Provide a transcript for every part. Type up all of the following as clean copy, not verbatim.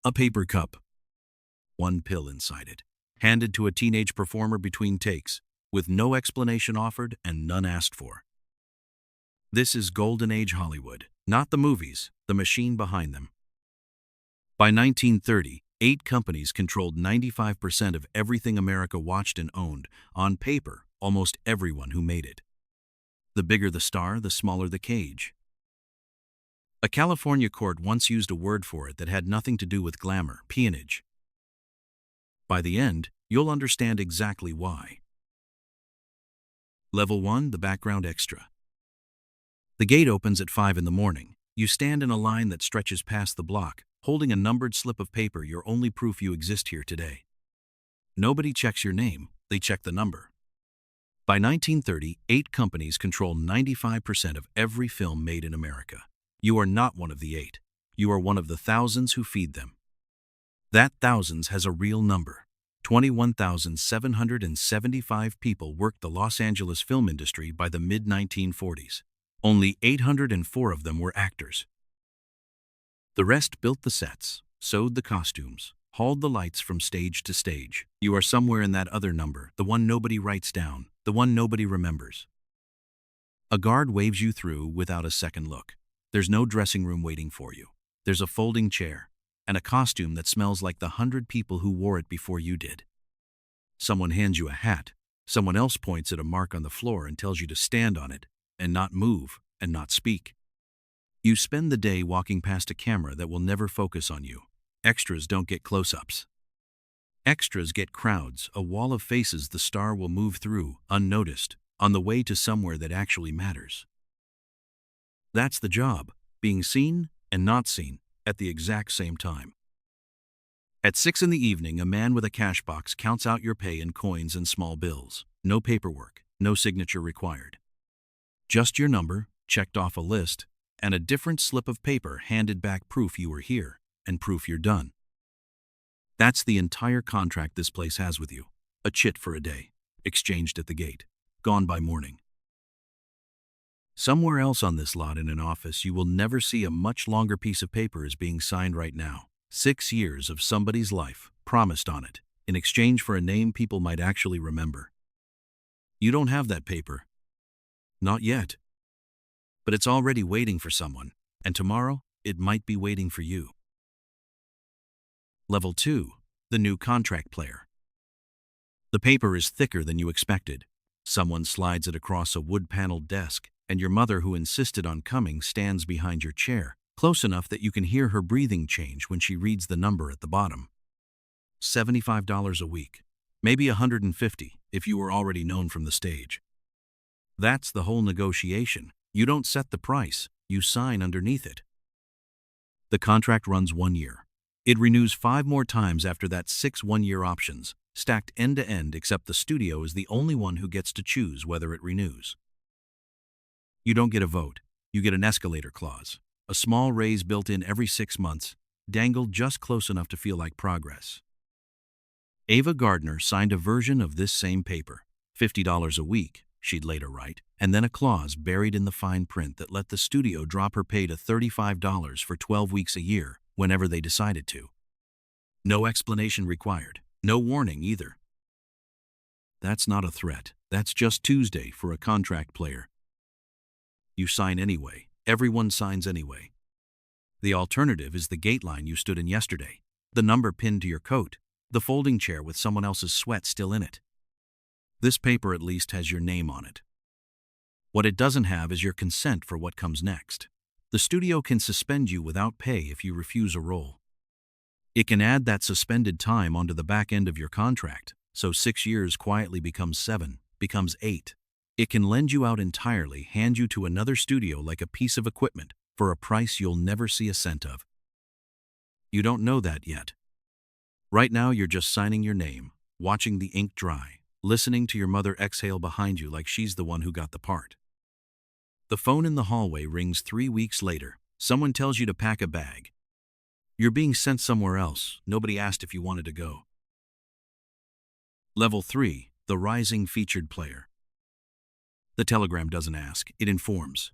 A paper cup. One pill inside it. Handed to a teenage performer between takes, with no explanation offered and none asked for. This is Golden Age Hollywood, not the movies, the machine behind them. By 1930, 8 companies controlled 95% of everything America watched and owned. On paper, almost everyone who made it. The bigger the star, the smaller the cage. A California court once used a word for it that had nothing to do with glamour, peonage. By the end, you'll understand exactly why. Level 1, the background extra. The gate opens at 5 in the morning. You stand in a line that stretches past the block, holding a numbered slip of paper, your only proof you exist here today. Nobody checks your name, they check the number. By 1930, 8 companies control 95% of every film made in America. You are not one of the 8. You are one of the thousands who feed them. That thousands has a real number. 21,775 people worked the Los Angeles film industry by the mid-1940s. Only 804 of them were actors. The rest built the sets, sewed the costumes, hauled the lights from stage to stage. You are somewhere in that other number, the one nobody writes down, the one nobody remembers. A guard waves you through without a second look. There's no dressing room waiting for you. There's a folding chair, and a costume that smells like the 100 people who wore it before you did. Someone hands you a hat. Someone else points at a mark on the floor and tells you to stand on it, and not move, and not speak. You spend the day walking past a camera that will never focus on you. Extras don't get close-ups. Extras get crowds, a wall of faces the star will move through, unnoticed, on the way to somewhere that actually matters. That's the job, being seen and not seen at the exact same time. At 6 in the evening, a man with a cash box counts out your pay in coins and small bills. No paperwork, no signature required. Just your number, checked off a list, and a different slip of paper handed back, proof you were here and proof you're done. That's the entire contract this place has with you. A chit for a day, exchanged at the gate, gone by morning. Somewhere else on this lot in an office, you will never see a much longer piece of paper is being signed right now. 6 years of somebody's life, promised on it, in exchange for a name people might actually remember. You don't have that paper. Not yet. But it's already waiting for someone, and tomorrow, it might be waiting for you. Level 2, the new contract player. The paper is thicker than you expected. Someone slides it across a wood-paneled desk, and your mother, who insisted on coming, stands behind your chair, close enough that you can hear her breathing change when she reads the number at the bottom. $75 a week, maybe $150 if you were already known from the stage. That's the whole negotiation. You don't set the price, you sign underneath it. The contract runs 1 year. It renews 5 more times after that. 6 one-year options, stacked end to end, except the studio is the only one who gets to choose whether it renews. You don't get a vote. You get an escalator clause, a small raise built in every 6 months, dangled just close enough to feel like progress. Ava Gardner signed a version of this same paper, $50 a week, she'd later write, and then a clause buried in the fine print that let the studio drop her pay to $35 for 12 weeks a year, whenever they decided to. No explanation required, no warning either. That's not a threat, that's just Tuesday for a contract player. You sign anyway, everyone signs anyway. The alternative is the gate line you stood in yesterday, the number pinned to your coat, the folding chair with someone else's sweat still in it. This paper at least has your name on it. What it doesn't have is your consent for what comes next. The studio can suspend you without pay if you refuse a role. It can add that suspended time onto the back end of your contract, so 6 years quietly becomes 7, becomes 8. It can lend you out entirely, hand you to another studio like a piece of equipment for a price you'll never see a cent of. You don't know that yet. Right now you're just signing your name, watching the ink dry, listening to your mother exhale behind you like she's the one who got the part. The phone in the hallway rings 3 weeks later. Someone tells you to pack a bag. You're being sent somewhere else. Nobody asked if you wanted to go. Level 3, the rising featured player. The telegram doesn't ask, it informs.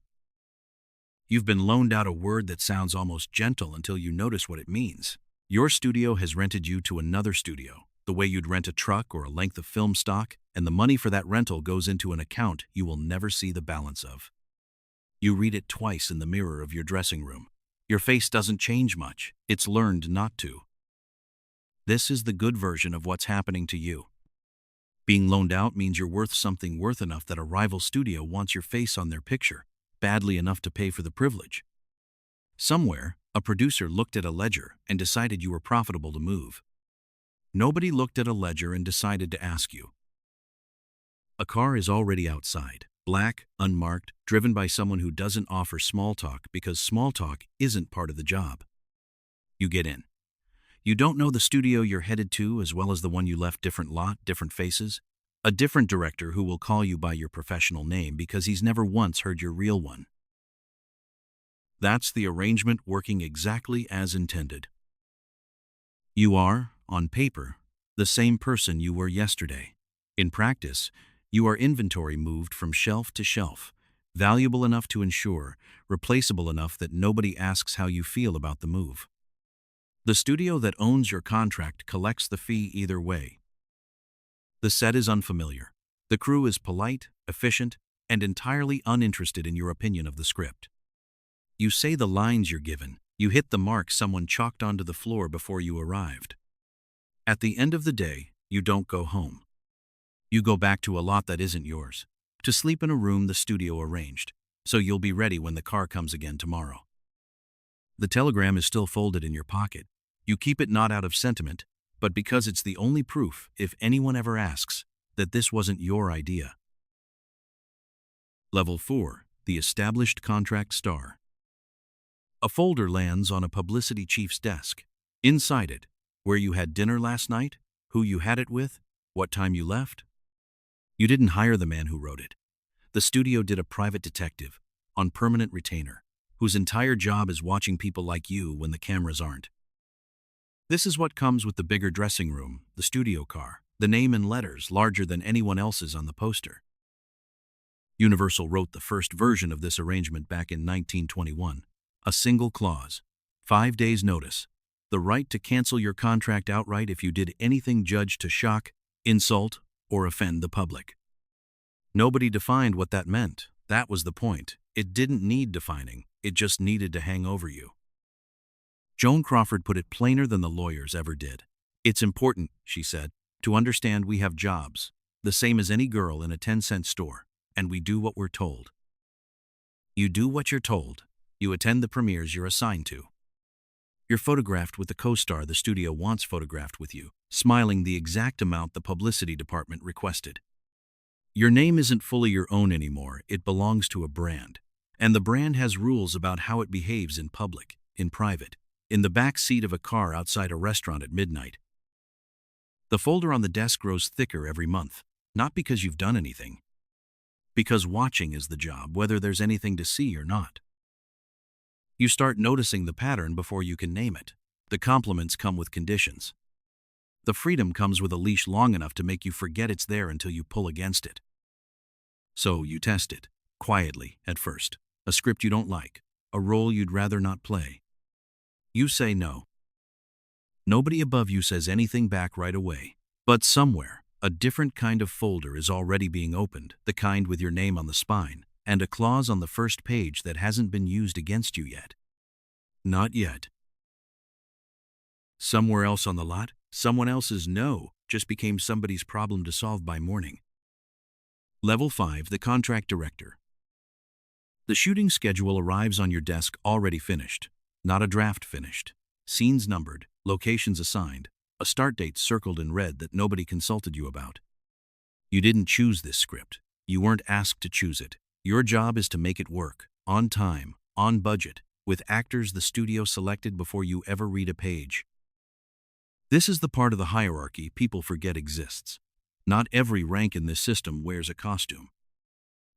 You've been loaned out a word that sounds almost gentle until you notice what it means. Your studio has rented you to another studio, the way you'd rent a truck or a length of film stock, and the money for that rental goes into an account you will never see the balance of. You read it twice in the mirror of your dressing room. Your face doesn't change much. It's learned not to. This is the good version of what's happening to you. Being loaned out means you're worth something worth enough that a rival studio wants your face on their picture, badly enough to pay for the privilege. Somewhere, a producer looked at a ledger and decided you were profitable to move. Nobody looked at a ledger and decided to ask you. A car is already outside, black, unmarked, driven by someone who doesn't offer small talk because small talk isn't part of the job. You get in. You don't know the studio you're headed to as well as the one you left. Different lot, different faces. A different director who will call you by your professional name because he's never once heard your real one. That's the arrangement working exactly as intended. You are, on paper, the same person you were yesterday. In practice, you are inventory moved from shelf to shelf, valuable enough to ensure, replaceable enough that nobody asks how you feel about the move. The studio that owns your contract collects the fee either way. The set is unfamiliar. The crew is polite, efficient, and entirely uninterested in your opinion of the script. You say the lines you're given. You hit the mark someone chalked onto the floor before you arrived. At the end of the day, you don't go home. You go back to a lot that isn't yours, to sleep in a room the studio arranged, so you'll be ready when the car comes again tomorrow. The telegram is still folded in your pocket. You keep it not out of sentiment, but because it's the only proof, if anyone ever asks, that this wasn't your idea. Level 4, the established contract star. A folder lands on a publicity chief's desk. Inside it, where you had dinner last night, who you had it with, what time you left. You didn't hire the man who wrote it. The studio did a private detective, on permanent retainer, whose entire job is watching people like you when the cameras aren't. This is what comes with the bigger dressing room, the studio car, the name in letters larger than anyone else's on the poster. Universal wrote the first version of this arrangement back in 1921. A single clause, 5 days notice, the right to cancel your contract outright if you did anything judged to shock, insult, or offend the public. Nobody defined what that meant. That was the point. It didn't need defining. It just needed to hang over you. Joan Crawford put it plainer than the lawyers ever did. It's important, she said, to understand we have jobs, the same as any girl in a 10-cent store, and we do what we're told. You do what you're told. You attend the premieres you're assigned to. You're photographed with the co-star the studio wants photographed with you, smiling the exact amount the publicity department requested. Your name isn't fully your own anymore. It belongs to a brand. And the brand has rules about how it behaves in public, in private, in the back seat of a car outside a restaurant at midnight. The folder on the desk grows thicker every month, not because you've done anything, because watching is the job, whether there's anything to see or not. You start noticing the pattern before you can name it. The compliments come with conditions. The freedom comes with a leash long enough to make you forget it's there until you pull against it. So you test it, quietly at first, a script you don't like, a role you'd rather not play. You say no. Nobody above you says anything back right away. But somewhere, a different kind of folder is already being opened, the kind with your name on the spine, and a clause on the first page that hasn't been used against you yet. Not yet. Somewhere else on the lot, someone else's no just became somebody's problem to solve by morning. Level 5, the contract director. The shooting schedule arrives on your desk already finished, not a draft finished. Scenes numbered, locations assigned, a start date circled in red that nobody consulted you about. You didn't choose this script. You weren't asked to choose it. Your job is to make it work, on time, on budget, with actors the studio selected before you ever read a page. This is the part of the hierarchy people forget exists. Not every rank in this system wears a costume.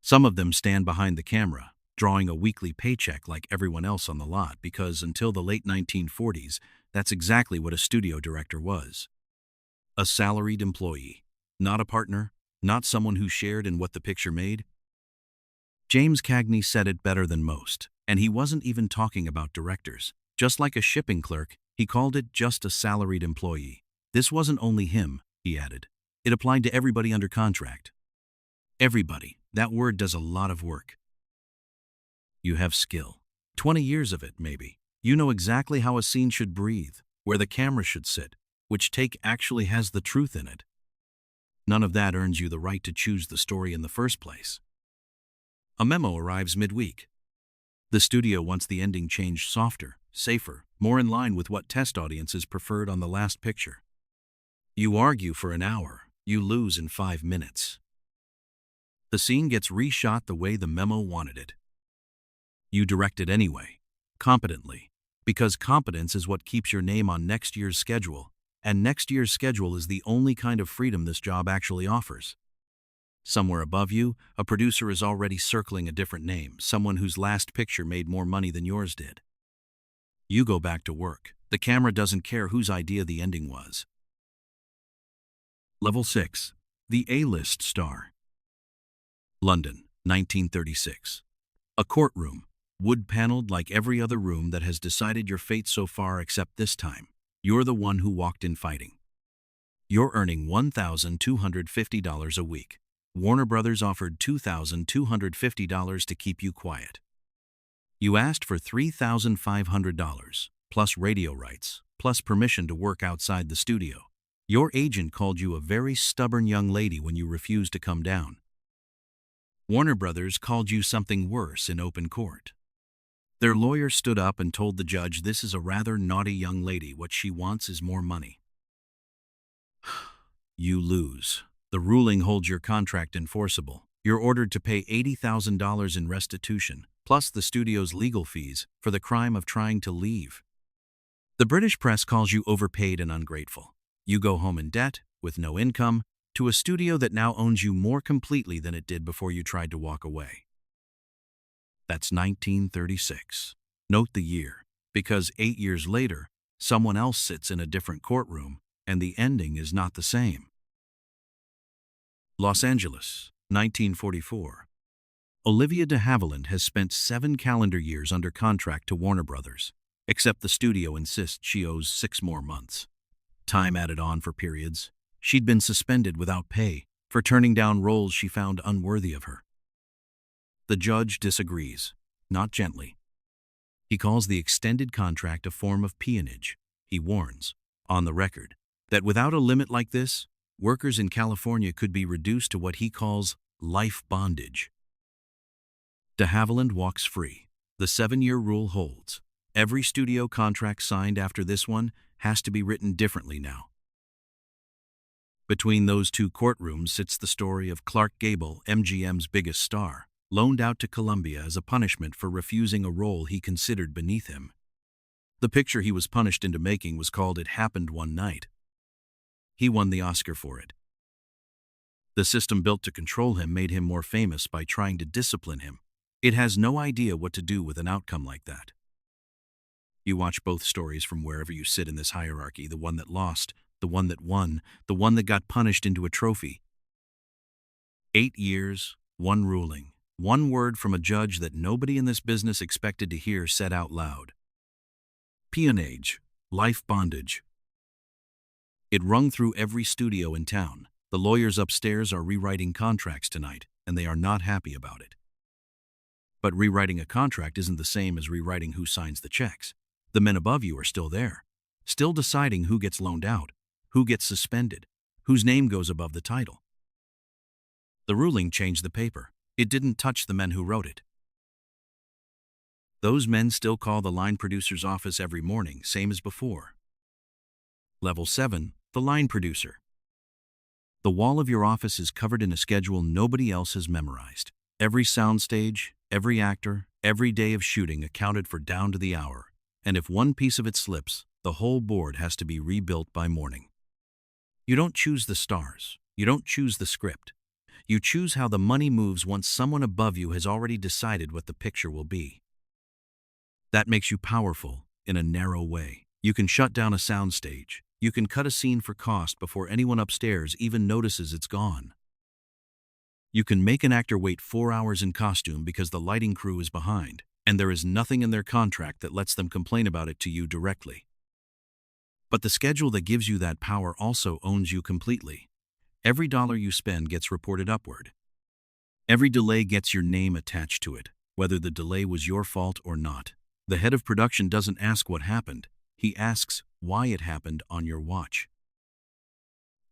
Some of them stand behind the camera, drawing a weekly paycheck like everyone else on the lot because until the late 1940s, that's exactly what a studio director was. A salaried employee, not a partner, not someone who shared in what the picture made. James Cagney said it better than most, and he wasn't even talking about directors. Just like a shipping clerk, He called it just a salaried employee. This wasn't only him, he added. It applied to everybody under contract. Everybody. That word does a lot of work. You have skill. 20 years of it, maybe. You know exactly how a scene should breathe, where the camera should sit, which take actually has the truth in it. None of that earns you the right to choose the story in the first place. A memo arrives midweek. The studio wants the ending changed softer, safer, more in line with what test audiences preferred on the last picture. You argue for an hour. You lose in 5 minutes. The scene gets reshot the way the memo wanted it. You direct it anyway, competently, because competence is what keeps your name on next year's schedule, and next year's schedule is the only kind of freedom this job actually offers. Somewhere above you, a producer is already circling a different name, someone whose last picture made more money than yours did. You go back to work. The camera doesn't care whose idea the ending was. Level 6. The A-list star. London, 1936. A courtroom, wood-paneled like every other room that has decided your fate so far except this time. You're the one who walked in fighting. You're earning $1,250 a week. Warner Brothers offered $2,250 to keep you quiet. You asked for $3,500, plus radio rights, plus permission to work outside the studio. Your agent called you a very stubborn young lady when you refused to come down. Warner Brothers called you something worse in open court. Their lawyer stood up and told the judge this is a rather naughty young lady. What she wants is more money. You lose. The ruling holds your contract enforceable. You're ordered to pay $80,000 in restitution, plus the studio's legal fees, for the crime of trying to leave. The British press calls you overpaid and ungrateful. You go home in debt, with no income, to a studio that now owns you more completely than it did before you tried to walk away. That's 1936. Note the year, because 8 years later, someone else sits in a different courtroom, and the ending is not the same. Los Angeles, 1944. Olivia de Havilland has spent 7 calendar years under contract to Warner Brothers, except the studio insists she owes 6 more months. Time added on for periods. She'd been suspended without pay for turning down roles she found unworthy of her. The judge disagrees, not gently. He calls the extended contract a form of peonage. He warns, on the record, that without a limit like this, workers in California could be reduced to what he calls life bondage. De Havilland walks free. The 7-year rule holds. Every studio contract signed after this one has to be written differently now. Between those 2 courtrooms sits the story of Clark Gable, MGM's biggest star, loaned out to Columbia as a punishment for refusing a role he considered beneath him. The picture he was punished into making was called It Happened One Night. He won the Oscar for it. The system built to control him made him more famous by trying to discipline him. It has no idea what to do with an outcome like that. You watch both stories from wherever you sit in this hierarchy, the one that lost, the one that won, the one that got punished into a trophy. 8 years, 1 ruling, 1 word from a judge that nobody in this business expected to hear said out loud. Peonage, life bondage. It rung through every studio in town. The lawyers upstairs are rewriting contracts tonight, and they are not happy about it. But rewriting a contract isn't the same as rewriting who signs the checks. The men above you are still there, still deciding who gets loaned out, who gets suspended, whose name goes above the title. The ruling changed the paper. It didn't touch the men who wrote it. Those men still call the line producer's office every morning, same as before. Level 7, the line producer. The wall of your office is covered in a schedule nobody else has memorized. Every soundstage, every actor, every day of shooting accounted for down to the hour. And if one piece of it slips, the whole board has to be rebuilt by morning. You don't choose the stars. You don't choose the script. You choose how the money moves once someone above you has already decided what the picture will be. That makes you powerful in a narrow way. You can shut down a soundstage. You can cut a scene for cost before anyone upstairs even notices it's gone. You can make an actor wait 4 hours in costume because the lighting crew is behind, and there is nothing in their contract that lets them complain about it to you directly. But the schedule that gives you that power also owns you completely. Every dollar you spend gets reported upward. Every delay gets your name attached to it, whether the delay was your fault or not. The head of production doesn't ask what happened. He asks why it happened on your watch.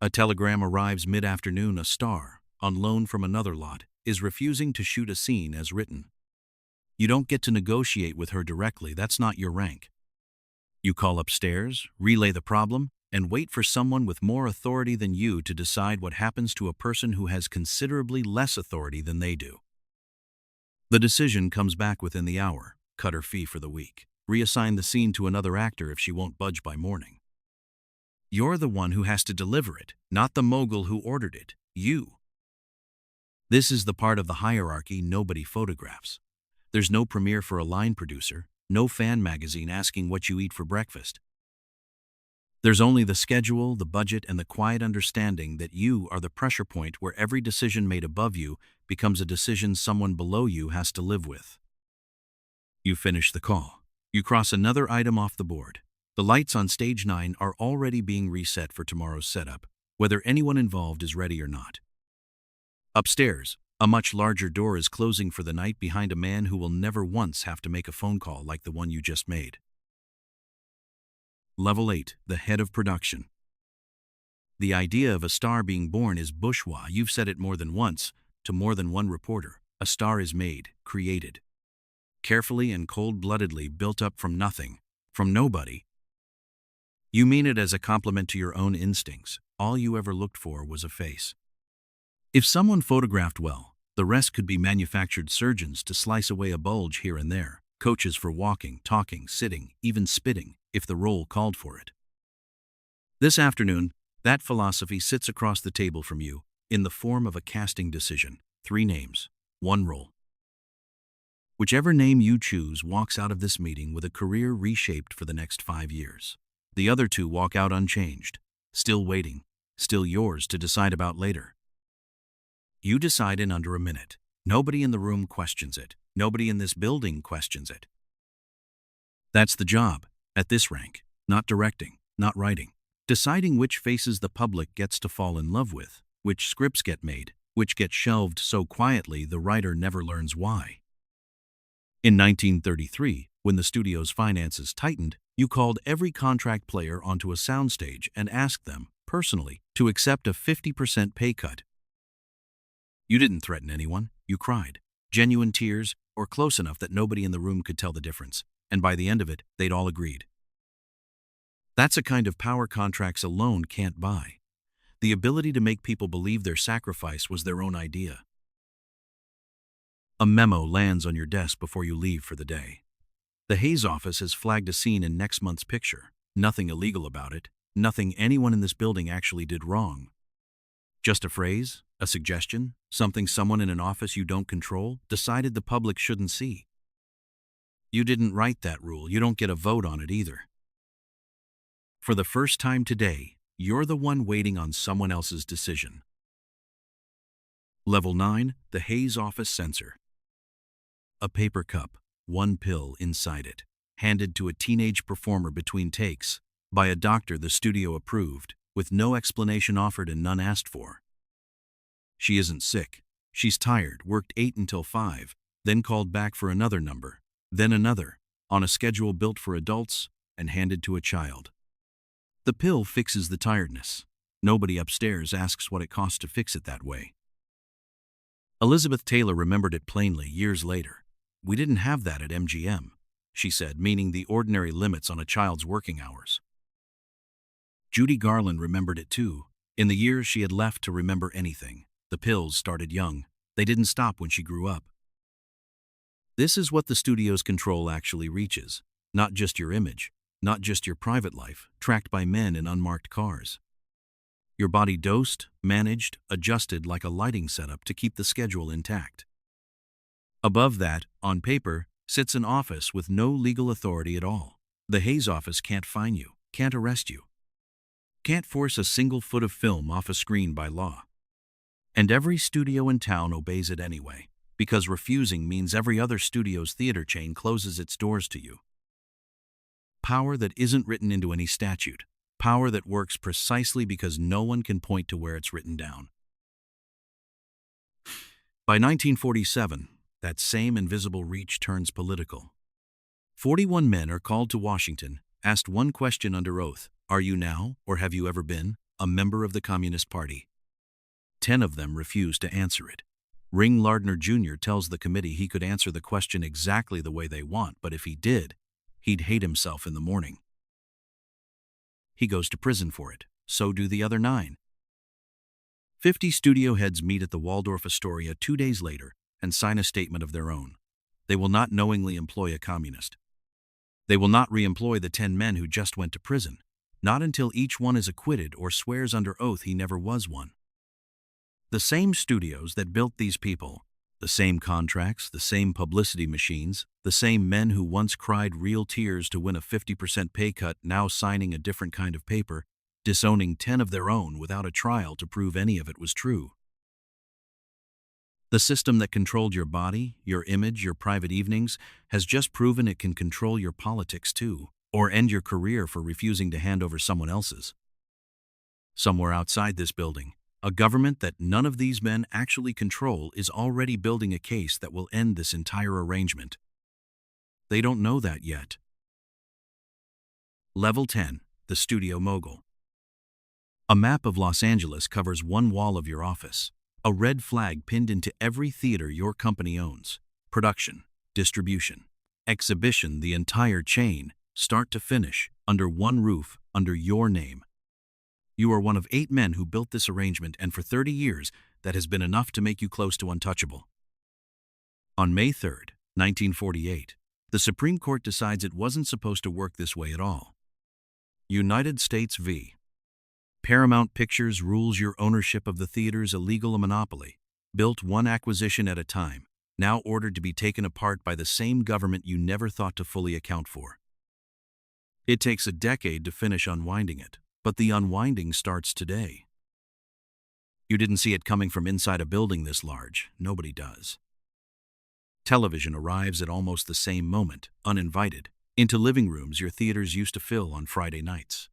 A telegram arrives mid-afternoon. A star, on loan from another lot, is refusing to shoot a scene as written. You don't get to negotiate with her directly. That's not your rank. You call upstairs, relay the problem, and wait for someone with more authority than you to decide what happens to a person who has considerably less authority than they do. The decision comes back within the hour. Cut her fee for the week. Reassign the scene to another actor if she won't budge by morning. You're the one who has to deliver it, not the mogul who ordered it. You. This is the part of the hierarchy nobody photographs. There's no premiere for a line producer, no fan magazine asking what you eat for breakfast. There's only the schedule, the budget, and the quiet understanding that you are the pressure point where every decision made above you becomes a decision someone below you has to live with. You finish the call. You cross another item off the board. The lights on stage 9 are already being reset for tomorrow's setup, whether anyone involved is ready or not. Upstairs, a much larger door is closing for the night behind a man who will never once have to make a phone call like the one you just made. Level 8, the head of production. The idea of a star being born is bourgeois. You've said it more than once, to more than one reporter. A star is made, created. Carefully and cold-bloodedly built up from nothing, from nobody. You mean it as a compliment to your own instincts. All you ever looked for was a face. If someone photographed well, the rest could be manufactured surgeons to slice away a bulge here and there, coaches for walking, talking, sitting, even spitting, if the role called for it. This afternoon, that philosophy sits across the table from you, in the form of a casting decision. 3 names, 1 role. Whichever name you choose walks out of this meeting with a career reshaped for the next 5 years. The other 2 walk out unchanged, still waiting, still yours to decide about later. You decide in under a minute. Nobody in the room questions it. Nobody in this building questions it. That's the job, at this rank. Not directing, not writing. Deciding which faces the public gets to fall in love with, which scripts get made, which get shelved so quietly the writer never learns why. In 1933, when the studio's finances tightened, you called every contract player onto a soundstage and asked them, personally, to accept a 50% pay cut. You didn't threaten anyone, you cried. Genuine tears, or close enough that nobody in the room could tell the difference, and by the end of it, they'd all agreed. That's a kind of power contracts alone can't buy. The ability to make people believe their sacrifice was their own idea. A memo lands on your desk before you leave for the day. The Hayes office has flagged a scene in next month's picture. Nothing illegal about it. Nothing anyone in this building actually did wrong. Just a phrase, a suggestion, something someone in an office you don't control decided the public shouldn't see. You didn't write that rule. You don't get a vote on it either. For the first time today, you're the one waiting on someone else's decision. Level 9, the Hayes office censor. A paper cup, 1 pill inside it, handed to a teenage performer between takes, by a doctor the studio approved, with no explanation offered and none asked for. She isn't sick. She's tired, worked 8 until 5, then called back for another number, then another, on a schedule built for adults and handed to a child. The pill fixes the tiredness. Nobody upstairs asks what it costs to fix it that way. Elizabeth Taylor remembered it plainly years later. We didn't have that at MGM, she said, meaning the ordinary limits on a child's working hours. Judy Garland remembered it too. In the years she had left to remember anything, the pills started young. They didn't stop when she grew up. This is what the studio's control actually reaches. Not just your image, not just your private life, tracked by men in unmarked cars. Your body dosed, managed, adjusted like a lighting setup to keep the schedule intact. Above that, on paper, sits an office with no legal authority at all. The Hayes office can't fine you, can't arrest you, can't force a single foot of film off a screen by law. And every studio in town obeys it anyway, because refusing means every other studio's theater chain closes its doors to you. Power that isn't written into any statute, Power that works precisely because no one can point to where it's written down. By 1947, that same invisible reach turns political. 41 men are called to Washington, asked one question under oath: are you now, or have you ever been, a member of the Communist Party? 10 of them refuse to answer it. Ring Lardner Jr. tells the committee he could answer the question exactly the way they want, but if he did, he'd hate himself in the morning. He goes to prison for it. So do the other 9. 50 studio heads meet at the Waldorf Astoria 2 days later and sign a statement of their own. They will not knowingly employ a communist. They will not re-employ the 10 men who just went to prison, not until each one is acquitted or swears under oath he never was one. The same studios that built these people, the same contracts, the same publicity machines, the same men who once cried real tears to win a 50% pay cut, now signing a different kind of paper, disowning 10 of their own without a trial to prove any of it was true. The system that controlled your body, your image, your private evenings, has just proven it can control your politics too, or end your career for refusing to hand over someone else's. Somewhere outside this building, a government that none of these men actually control is already building a case that will end this entire arrangement. They don't know that yet. Level 10, the Studio Mogul. A map of Los Angeles covers one wall of your office. A red flag pinned into every theater your company owns. Production, distribution, exhibition, the entire chain, start to finish, under one roof, under your name. You are one of 8 men who built this arrangement, and for 30 years, that has been enough to make you close to untouchable. On May 3, 1948, the Supreme Court decides it wasn't supposed to work this way at all. United States v. Paramount Pictures rules your ownership of the theaters illegal, a monopoly, built one acquisition at a time, now ordered to be taken apart by the same government you never thought to fully account for. It takes a decade to finish unwinding it, but the unwinding starts today. You didn't see it coming from inside a building this large. Nobody does. Television arrives at almost the same moment, uninvited, into living rooms your theaters used to fill on Friday nights.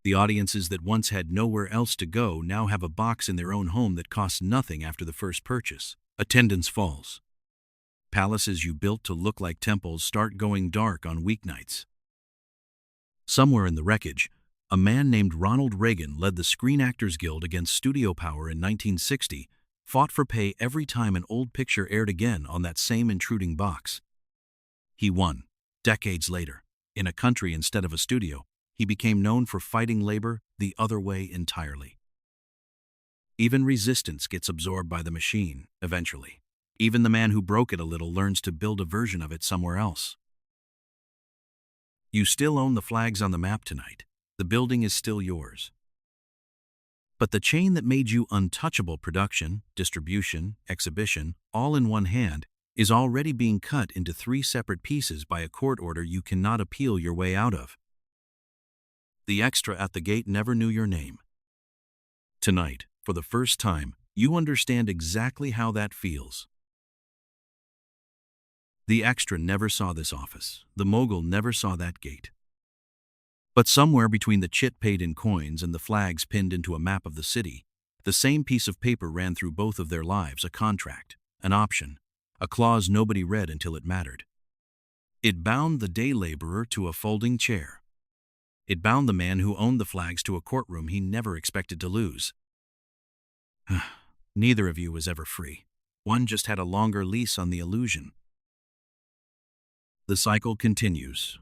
The audiences that once had nowhere else to go now have a box in their own home that costs nothing after the first purchase. Attendance falls. Palaces you built to look like temples start going dark on weeknights. Somewhere in the wreckage, a man named Ronald Reagan led the Screen Actors Guild against studio power in 1960, fought for pay every time an old picture aired again on that same intruding box. He won. Decades later, in a country instead of a studio, he became known for fighting labor the other way entirely. Even resistance gets absorbed by the machine, eventually. Even the man who broke it a little learns to build a version of it somewhere else. You still own the flags on the map tonight. The building is still yours. But the chain that made you untouchable, production, distribution, exhibition, all in one hand, is already being cut into 3 separate pieces by a court order you cannot appeal your way out of. The extra at the gate never knew your name. Tonight, for the first time, you understand exactly how that feels. The extra never saw this office. The mogul never saw that gate. But somewhere between the chit paid in coins and the flags pinned into a map of the city, the same piece of paper ran through both of their lives: a contract, an option, a clause nobody read until it mattered. It bound the day laborer to a folding chair. It bound the man who owned the flags to a courtroom he never expected to lose. Neither of you was ever free. One just had a longer lease on the illusion. The cycle continues.